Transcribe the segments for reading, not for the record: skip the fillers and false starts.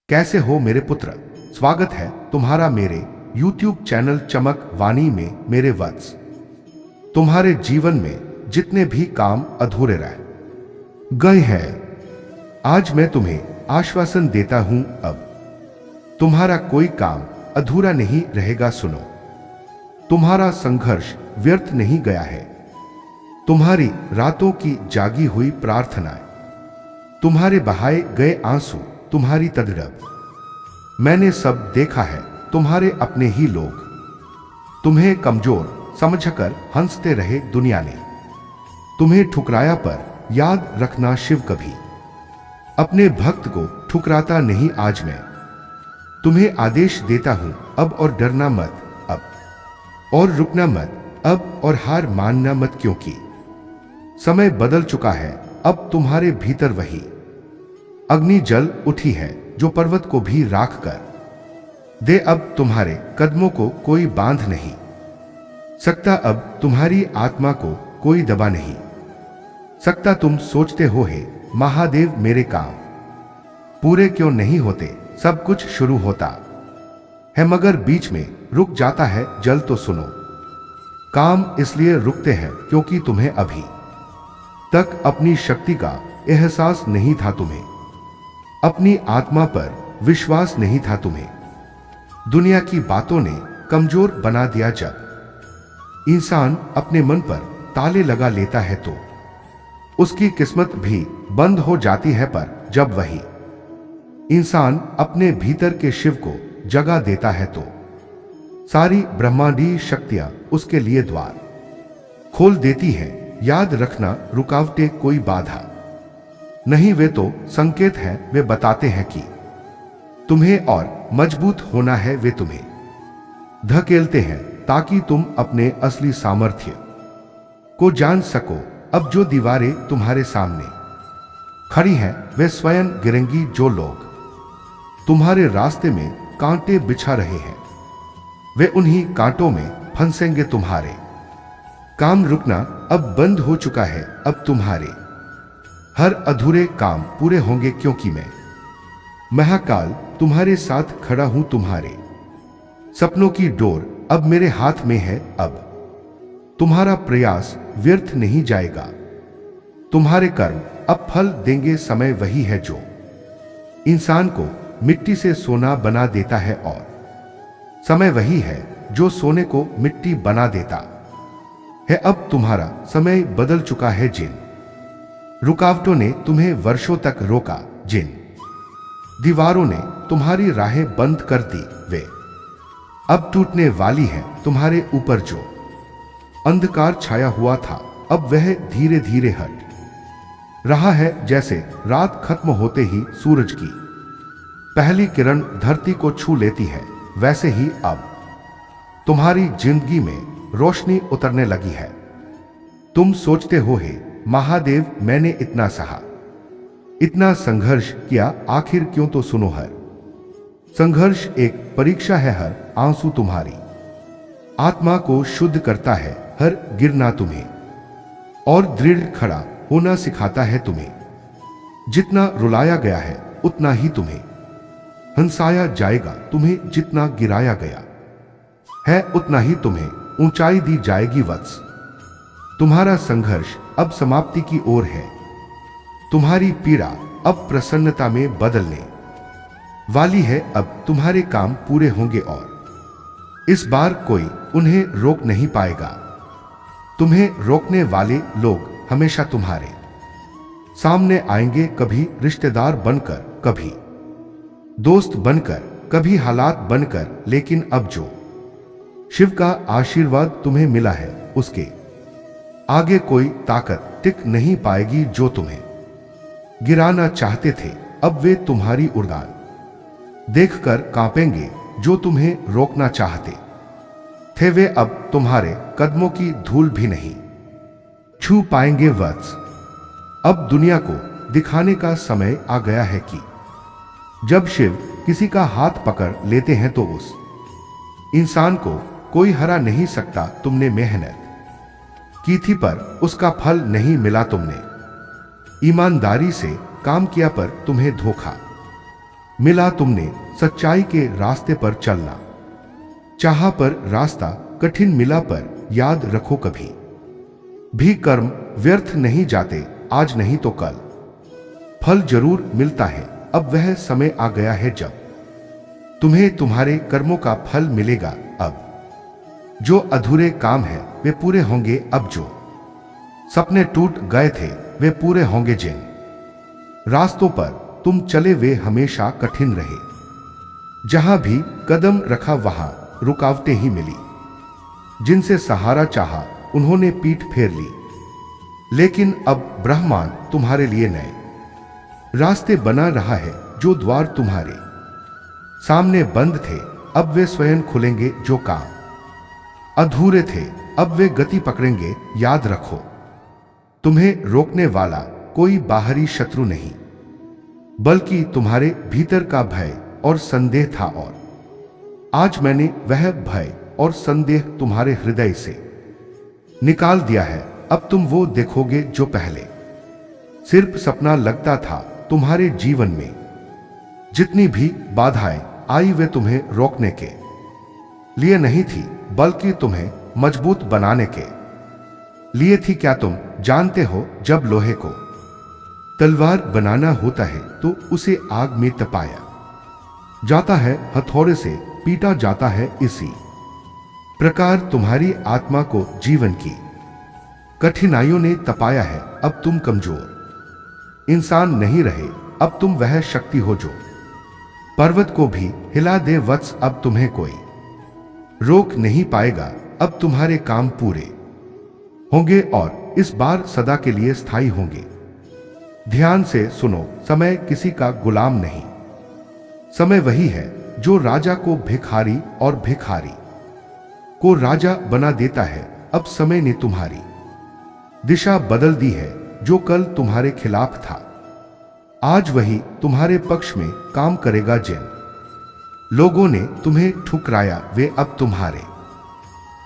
कैसे हो मेरे पुत्र? स्वागत है तुम्हारा मेरे YouTube चैनल चमक वाणी में। मेरे वत्स, तुम्हारे जीवन में जितने भी काम अधूरे रह गए हैं, आज मैं तुम्हें आश्वासन देता हूं, अब तुम्हारा कोई काम अधूरा नहीं रहेगा। सुनो, तुम्हारा संघर्ष व्यर्थ नहीं गया है। तुम्हारी रातों की जागी हुई प्रार्थनाएं, तुम्हारे बहाए गए आंसू, तुम्हारी तड़प मैंने सब देखा है। तुम्हारे अपने ही लोग तुम्हें कमजोर समझकर हंसते रहे। दुनिया ने तुम्हें ठुकराया, पर याद रखना, शिव कभी अपने भक्त को ठुकराता नहीं। आज मैं तुम्हें आदेश देता हूं, अब और डरना मत, अब और रुकना मत, अब और हार मानना मत, क्योंकि समय बदल चुका है। अब तुम्हारे भीतर वही अग्नि जल उठी है जो पर्वत को भी राख कर दे। अब तुम्हारे कदमों को कोई बांध नहीं सकता, अब तुम्हारी आत्मा को कोई दबा नहीं सकता। तुम सोचते हो, हे महादेव, मेरे काम पूरे क्यों नहीं होते? सब कुछ शुरू होता है मगर बीच में रुक जाता है। जल तो सुनो, काम इसलिए रुकते हैं क्योंकि तुम्हें अभी तक अपनी शक्ति का एहसास नहीं था, तुम्हें अपनी आत्मा पर विश्वास नहीं था, तुम्हें दुनिया की बातों ने कमजोर बना दिया। जब इंसान अपने मन पर ताले लगा लेता है तो उसकी किस्मत भी बंद हो जाती है, पर जब वही इंसान अपने भीतर के शिव को जगा देता है तो सारी ब्रह्मांडीय शक्तियां उसके लिए द्वार खोल देती हैं। याद रखना, रुकावटें कोई बाधा नहीं, वे तो संकेत हैं। वे बताते हैं कि तुम्हें और मजबूत होना है। वे तुम्हें धकेलते हैं ताकि तुम अपने असली सामर्थ्य को जान सको। अब जो दीवारें तुम्हारे सामने खड़ी हैं, वे स्वयं गिरेंगी। जो लोग तुम्हारे रास्ते में कांटे बिछा रहे हैं, वे उन्हीं कांटों में फंसेंगे। तुम्हारे काम रुकना अब बंद हो चुका है। अब तुम्हारे हर अधूरे काम पूरे होंगे, क्योंकि मैं महाकाल तुम्हारे साथ खड़ा हूं। तुम्हारे सपनों की डोर अब मेरे हाथ में है। अब तुम्हारा प्रयास व्यर्थ नहीं जाएगा। तुम्हारे कर्म अब फल देंगे। समय वही है जो इंसान को मिट्टी से सोना बना देता है, और समय वही है जो सोने को मिट्टी बना देता है। अब तुम्हारा समय बदल चुका है। जिन रुकावटों ने तुम्हें वर्षों तक रोका, जिन दीवारों ने तुम्हारी राहें बंद कर दी, वे अब टूटने वाली हैं। तुम्हारे ऊपर जो अंधकार छाया हुआ था, अब वह धीरे धीरे हट रहा है। जैसे रात खत्म होते ही सूरज की पहली किरण धरती को छू लेती है, वैसे ही अब तुम्हारी जिंदगी में रोशनी उतरने लगी है। तुम सोचते हो, हे महादेव, मैंने इतना सहा, इतना संघर्ष किया, आखिर क्यों? तो सुनो, हर संघर्ष एक परीक्षा है। हर आंसू तुम्हारी आत्मा को शुद्ध करता है। हर गिरना तुम्हें और दृढ़ खड़ा होना सिखाता है। तुम्हें जितना रुलाया गया है, उतना ही तुम्हें हंसाया जाएगा। तुम्हें जितना गिराया गया है, उतना ही तुम्हें ऊंचाई दी जाएगी। वत्स, तुम्हारा संघर्ष अब समाप्ति की ओर है। तुम्हारी पीड़ा अब प्रसन्नता में बदलने वाली है। अब तुम्हारे काम पूरे होंगे और इस बार कोई उन्हें रोक नहीं पाएगा। तुम्हें रोकने वाले लोग हमेशा तुम्हारे सामने आएंगे, कभी रिश्तेदार बनकर, कभी दोस्त बनकर, कभी हालात बनकर। लेकिन अब जो शिव का आशीर्वाद तुम्हें मिला है, उसके आगे कोई ताकत टिक नहीं पाएगी। जो तुम्हें गिराना चाहते थे, अब वे तुम्हारी उड़ान देखकर कांपेंगे। जो तुम्हें रोकना चाहते थे, वे अब तुम्हारे कदमों की धूल भी नहीं छू पाएंगे। वत्स, अब दुनिया को दिखाने का समय आ गया है कि जब शिव किसी का हाथ पकड़ लेते हैं तो उस इंसान को कोई हरा नहीं सकता। तुमने मेहनत की थी, पर उसका फल नहीं मिला। तुमने ईमानदारी से काम किया, पर तुम्हें धोखा मिला तुमने सच्चाई के रास्ते पर चलना, चाहा पर रास्ता कठिन मिला पर याद रखो कभी भी कर्म व्यर्थ नहीं जाते, आज नहीं तो कल फल जरूर मिलता है। अब वह समय आ गया है जब तुम्हें तुम्हारे कर्मों का फल मिलेगा। अब जो अधूरे काम है वे पूरे होंगे, अब जो सपने टूट गए थे वे पूरे होंगे। जिन रास्तों पर तुम चले वे हमेशा कठिन रहे, जहां भी कदम रखा वहां रुकावटें ही मिली। जिनसे सहारा चाहा उन्होंने पीठ फेर ली, लेकिन अब ब्रह्मांड तुम्हारे लिए नए रास्ते बना रहा है। जो द्वार तुम्हारे सामने बंद थे अब वे स्वयं खुलेंगे, जो काम अधूरे थे अब वे गति पकड़ेंगे। याद रखो तुम्हें रोकने वाला कोई बाहरी शत्रु नहीं, बल्कि तुम्हारे भीतर का भय और संदेह था। और आज मैंने वह भय और संदेह तुम्हारे हृदय से निकाल दिया है। अब तुम वो देखोगे जो पहले सिर्फ सपना लगता था। तुम्हारे जीवन में जितनी भी बाधाएं आई वे तुम्हें रोकने के लिए नहीं थी, बल्कि तुम्हें मजबूत बनाने के लिए थी। क्या तुम जानते हो, जब लोहे को तलवार बनाना होता है तो उसे आग में तपाया जाता है, हथौड़े से पीटा जाता है। इसी प्रकार तुम्हारी आत्मा को जीवन की कठिनाइयों ने तपाया है। अब तुम कमजोर इंसान नहीं रहे, अब तुम वह शक्ति हो जो पर्वत को भी हिला दे। वत्स अब तुम्हें कोई रोक नहीं पाएगा। अब तुम्हारे काम पूरे होंगे और इस बार सदा के लिए स्थायी होंगे। ध्यान से सुनो, समय किसी का गुलाम नहीं। समय वही है जो राजा को भिखारी और भिखारी को राजा बना देता है। अब समय ने तुम्हारी दिशा बदल दी है। जो कल तुम्हारे खिलाफ था आज वही तुम्हारे पक्ष में काम करेगा। जिन लोगों ने तुम्हें ठुकराया वे अब तुम्हारे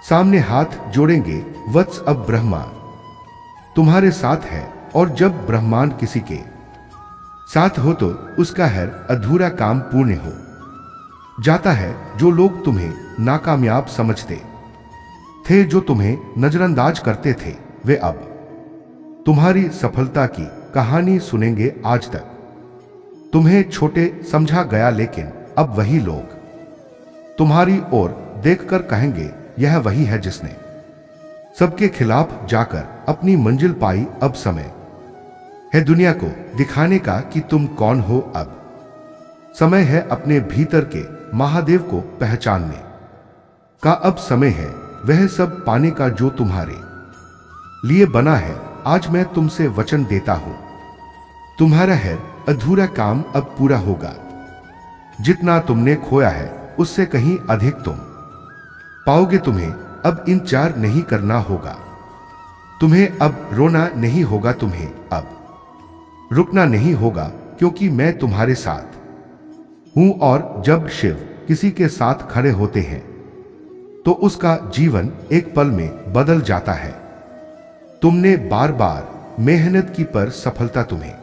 सामने हाथ जोड़ेंगे। वत्स अब ब्रह्मांड तुम्हारे साथ है, और जब ब्रह्मांड किसी के साथ हो तो उसका हर अधूरा काम पूर्ण हो जाता है। जो लोग तुम्हें नाकामयाब समझते थे, जो तुम्हें नजरअंदाज करते थे, वे अब तुम्हारी सफलता की कहानी सुनेंगे। आज तक तुम्हें छोटे समझा गया, लेकिन अब वही लोग तुम्हारी ओर देखकर कहेंगे, यह वही है जिसने सबके खिलाफ जाकर अपनी मंजिल पाई। अब समय है दुनिया को दिखाने का कि तुम कौन हो। अब समय है अपने भीतर के महादेव को पहचानने का। अब समय है वह सब पाने का जो तुम्हारे लिए बना है। आज मैं तुमसे वचन देता हूं, तुम्हारा है अधूरा काम अब पूरा होगा। जितना तुमने खोया है उससे कहीं अधिक तुम पाओगे। तुम्हें अब इंतजार नहीं करना होगा, तुम्हें अब रोना नहीं होगा, तुम्हें अब रुकना नहीं होगा, क्योंकि मैं तुम्हारे साथ हूं। और जब शिव किसी के साथ खड़े होते हैं तो उसका जीवन एक पल में बदल जाता है। तुमने बार बार मेहनत की पर सफलता तुम्हें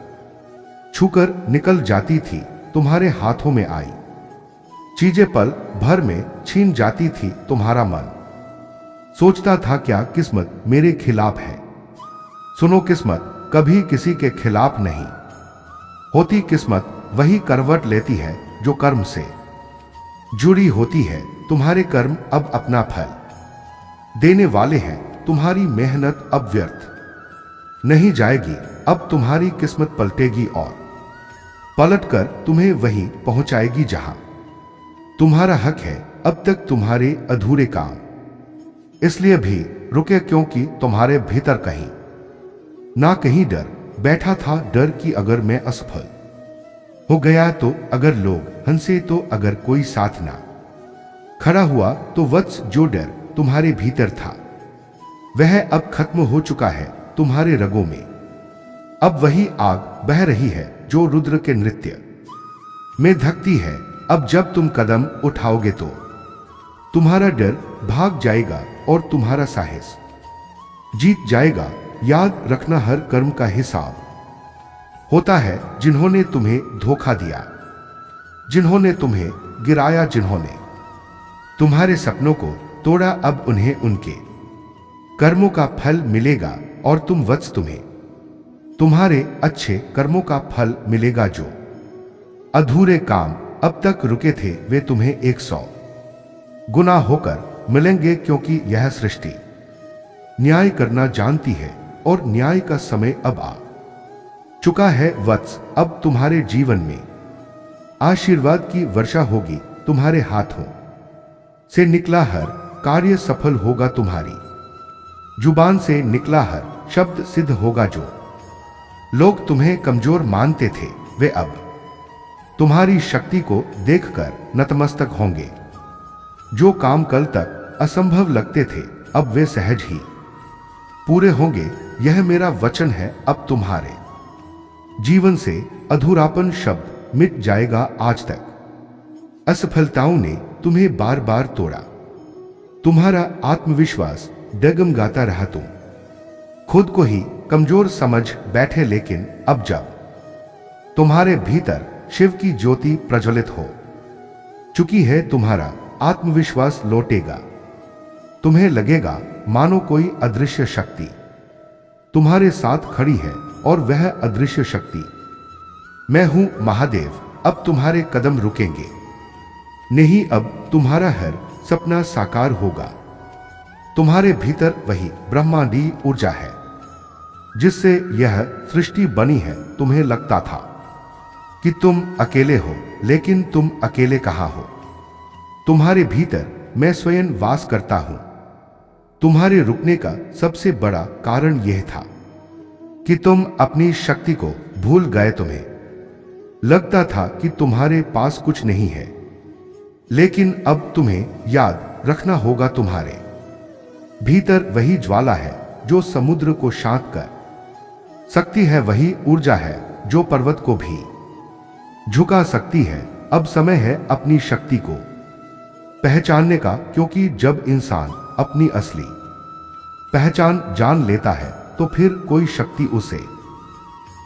छूकर निकल जाती थी। तुम्हारे हाथों में आई चीजें पल भर में छीन जाती थी। तुम्हारा मन सोचता था, क्या किस्मत मेरे खिलाफ है? सुनो, किस्मत कभी किसी के खिलाफ नहीं होती। किस्मत वही करवट लेती है जो कर्म से जुड़ी होती है। तुम्हारे कर्म अब अपना फल देने वाले हैं। तुम्हारी मेहनत अब व्यर्थ नहीं जाएगी। अब तुम्हारी किस्मत पलटेगी और पलटकर तुम्हें वहीं पहुंचाएगी जहां तुम्हारा हक है। अब तक तुम्हारे अधूरे काम इसलिए भी रुके क्योंकि तुम्हारे भीतर कहीं ना कहीं डर बैठा था। डर कि अगर मैं असफल हो गया तो, अगर लोग हंसे तो, अगर कोई साथ ना खड़ा हुआ तो। वत्स, जो डर तुम्हारे भीतर था वह अब खत्म हो चुका है। तुम्हारे रगों में अब वही आग बह रही है जो रुद्र के नृत्य में धकती है। अब जब तुम कदम उठाओगे तो तुम्हारा डर भाग जाएगा और तुम्हारा साहस जीत जाएगा। याद रखना, हर कर्म का हिसाब होता है। जिन्होंने तुम्हें धोखा दिया जिन्होंने तुम्हें गिराया, जिन्होंने तुम्हारे सपनों को तोड़ा, अब उन्हें उनके कर्मों का फल मिलेगा। और तुम वत्स, तुम्हें तुम्हारे अच्छे कर्मों का फल मिलेगा। जो अधूरे काम अब तक रुके थे वे तुम्हें 100 गुना होकर मिलेंगे, क्योंकि यह सृष्टि न्याय करना जानती है और न्याय का समय अब आ चुका है। वत्स, अब तुम्हारे जीवन में आशीर्वाद की वर्षा होगी। तुम्हारे हाथों से निकला हर कार्य सफल होगा। तुम्हारी जुबान से निकला हर शब्द सिद्ध होगा। जो लोग तुम्हें कमजोर मानते थे वे अब तुम्हारी शक्ति को देखकर नतमस्तक होंगे। जो काम कल तक असंभव लगते थे अब वे सहज ही पूरे होंगे। यह मेरा वचन है। अब तुम्हारे जीवन से अधूरापन शब्द मिट जाएगा। आज तक असफलताओं ने तुम्हें बार बार तोड़ा। तुम्हारा आत्मविश्वास डगमगाता रहा। तुम खुद को ही कमजोर समझ बैठे, लेकिन अब जब तुम्हारे भीतर शिव की ज्योति प्रज्वलित हो चुकी है, तुम्हारा आत्मविश्वास लौटेगा। तुम्हें लगेगा मानो कोई अदृश्य शक्ति तुम्हारे साथ खड़ी है, और वह अदृश्य शक्ति मैं हूं, महादेव। अब तुम्हारे कदम रुकेंगे नहीं, अब तुम्हारा हर सपना साकार होगा। तुम्हारे भीतर वही ब्रह्मांडी ऊर्जा है जिससे यह सृष्टि बनी है। तुम्हें लगता था कि तुम अकेले हो, लेकिन तुम अकेले कहां हो। तुम्हारे भीतर मैं स्वयं वास करता हूं। तुम्हारे रुकने का सबसे बड़ा कारण यह था कि तुम अपनी शक्ति को भूल गए। तुम्हें लगता था कि तुम्हारे पास कुछ नहीं है, लेकिन अब तुम्हें याद रखना होगा, तुम्हारे भीतर वही ज्वाला है जो समुद्र को शांत कर सकती है। वही ऊर्जा है जो पर्वत को भी झुका सकती है। अब समय है अपनी शक्ति को पहचानने का, क्योंकि जब इंसान अपनी असली पहचान जान लेता है तो फिर कोई शक्ति उसे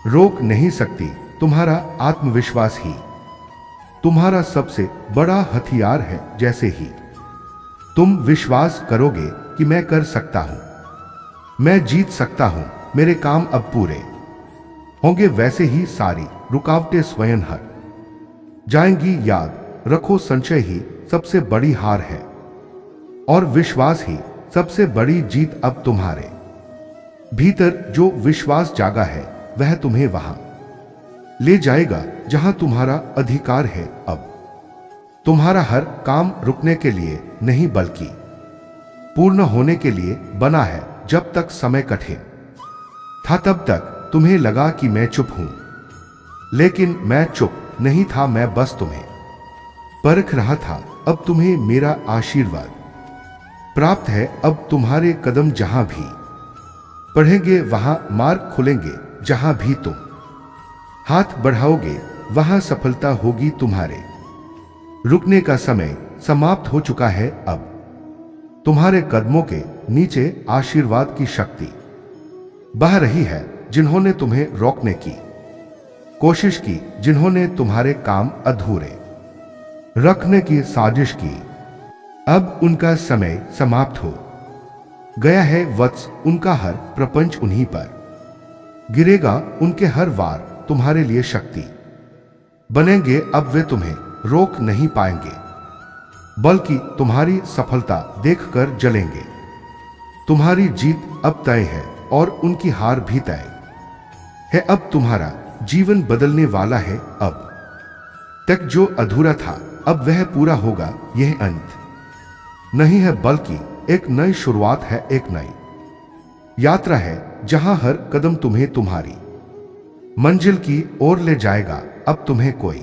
रोक नहीं सकती। तुम्हारा आत्मविश्वास ही तुम्हारा सबसे बड़ा हथियार है। जैसे ही तुम विश्वास करोगे कि मैं कर सकता हूं, मैं जीत सकता हूं, मेरे काम अब पूरे होंगे, वैसे ही सारी रुकावटें स्वयं हट जाएंगी। याद रखो, संशय ही सबसे बड़ी हार है और विश्वास ही सबसे बड़ी जीत। अब तुम्हारे भीतर जो विश्वास जागा है वह तुम्हें वहां ले जाएगा जहां तुम्हारा अधिकार है। अब तुम्हारा हर काम रुकने के लिए नहीं, बल्कि पूर्ण होने के लिए बना है। जब तक समय कठिन था तब तक तुम्हें लगा कि मैं चुप हूं, लेकिन मैं चुप नहीं था। मैं बस तुम्हें परख रहा था। अब तुम्हें मेरा आशीर्वाद प्राप्त है। अब तुम्हारे कदम जहां भी बढ़ेंगे वहां मार्ग खुलेंगे। जहां भी तुम हाथ बढ़ाओगे वहां सफलता होगी। तुम्हारे रुकने का समय समाप्त हो चुका है। अब तुम्हारे कदमों के नीचे आशीर्वाद की शक्ति बह रही है। जिन्होंने तुम्हें रोकने की कोशिश की, जिन्होंने तुम्हारे काम अधूरे रखने की साजिश की, अब उनका समय समाप्त हो गया है। वत्स, उनका हर प्रपंच उन्हीं पर गिरेगा। उनके हर वार तुम्हारे लिए शक्ति बनेंगे। अब वे तुम्हें रोक नहीं पाएंगे, बल्कि तुम्हारी सफलता देखकर जलेंगे। तुम्हारी जीत अब तय है और उनकी हार भी तय है। अब तुम्हारा जीवन बदलने वाला है। अब तक जो अधूरा था अब वह पूरा होगा। यह अंत नहीं है, बल्कि एक नई शुरुआत है। एक नई यात्रा है जहां हर कदम तुम्हें तुम्हारी मंजिल की ओर ले जाएगा। अब तुम्हें कोई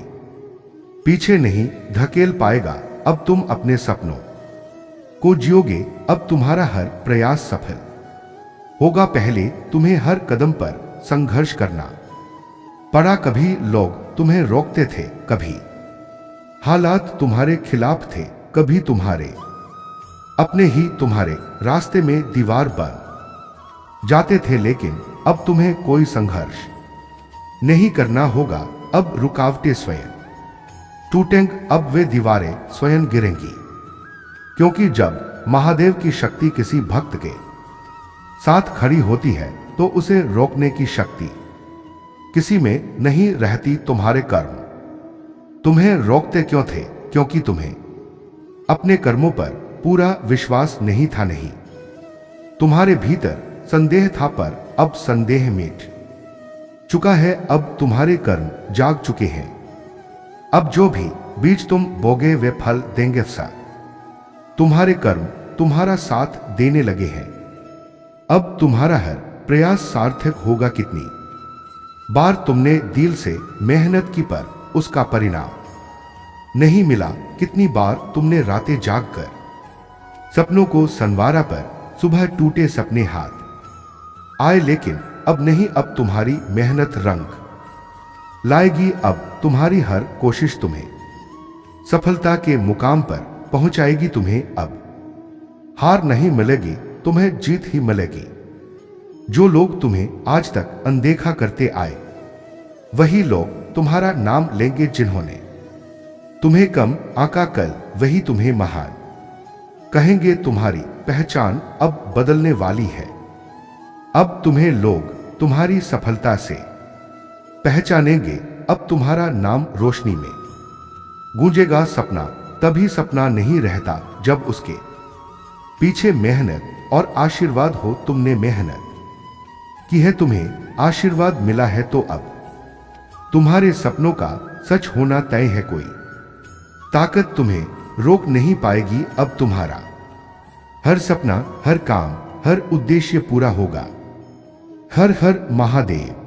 पीछे नहीं धकेल पाएगा। अब तुम अपने सपनों को जियोगे। अब तुम्हारा हर प्रयास सफल होगा। पहले तुम्हें हर कदम पर संघर्ष करना पड़ा। कभी लोग तुम्हें रोकते थे, कभी हालात तुम्हारे खिलाफ थे, कभी तुम्हारे अपने ही तुम्हारे रास्ते में दीवार बन जाते थे। लेकिन अब तुम्हें कोई संघर्ष नहीं करना होगा। अब रुकावटें स्वयं टूटेंगे अब वे दीवारें स्वयं गिरेंगी, क्योंकि जब महादेव की शक्ति किसी भक्त के साथ खड़ी होती है तो उसे रोकने की शक्ति किसी में नहीं रहती। तुम्हारे कर्म तुम्हें रोकते क्यों थे? क्योंकि तुम्हें अपने कर्मों पर पूरा विश्वास नहीं था। नहीं, तुम्हारे भीतर संदेह था, पर अब संदेह मिट चुका है। अब तुम्हारे कर्म जाग चुके हैं। अब जो भी बीज तुम बोगे वे फल देंगे। सा तुम्हारे कर्म तुम्हारा साथ देने लगे हैं। अब तुम्हारा हर प्रयास सार्थक होगा। कितनी बार तुमने दिल से मेहनत की पर उसका परिणाम नहीं मिला। कितनी बार तुमने रातें जागकर सपनों को संवारा, पर सुबह टूटे सपने हाथ आए। लेकिन अब नहीं, अब तुम्हारी मेहनत रंग लाएगी। अब तुम्हारी हर कोशिश तुम्हें सफलता के मुकाम पर पहुंचाएगी। तुम्हें अब हार नहीं मिलेगी, तुम्हें जीत ही मिलेगी। जो लोग तुम्हें आज तक अनदेखा करते आए, वही लोग तुम्हारा नाम लेंगे। जिन्होंने तुम्हें कम आंका, कल वही तुम्हें महान कहेंगे। तुम्हारी पहचान अब बदलने वाली है। अब तुम्हें लोग तुम्हारी सफलता से पहचानेंगे। अब तुम्हारा नाम रोशनी में गूंजेगा। सपना तभी सपना नहीं रहता जब उसके पीछे मेहनत और आशीर्वाद हो। तुमने मेहनत की है, तुम्हें आशीर्वाद मिला है, तो अब तुम्हारे सपनों का सच होना तय है। कोई ताकत तुम्हें रोक नहीं पाएगी। अब तुम्हारा हर सपना, हर काम, हर उद्देश्य पूरा होगा। हर हर महादेव।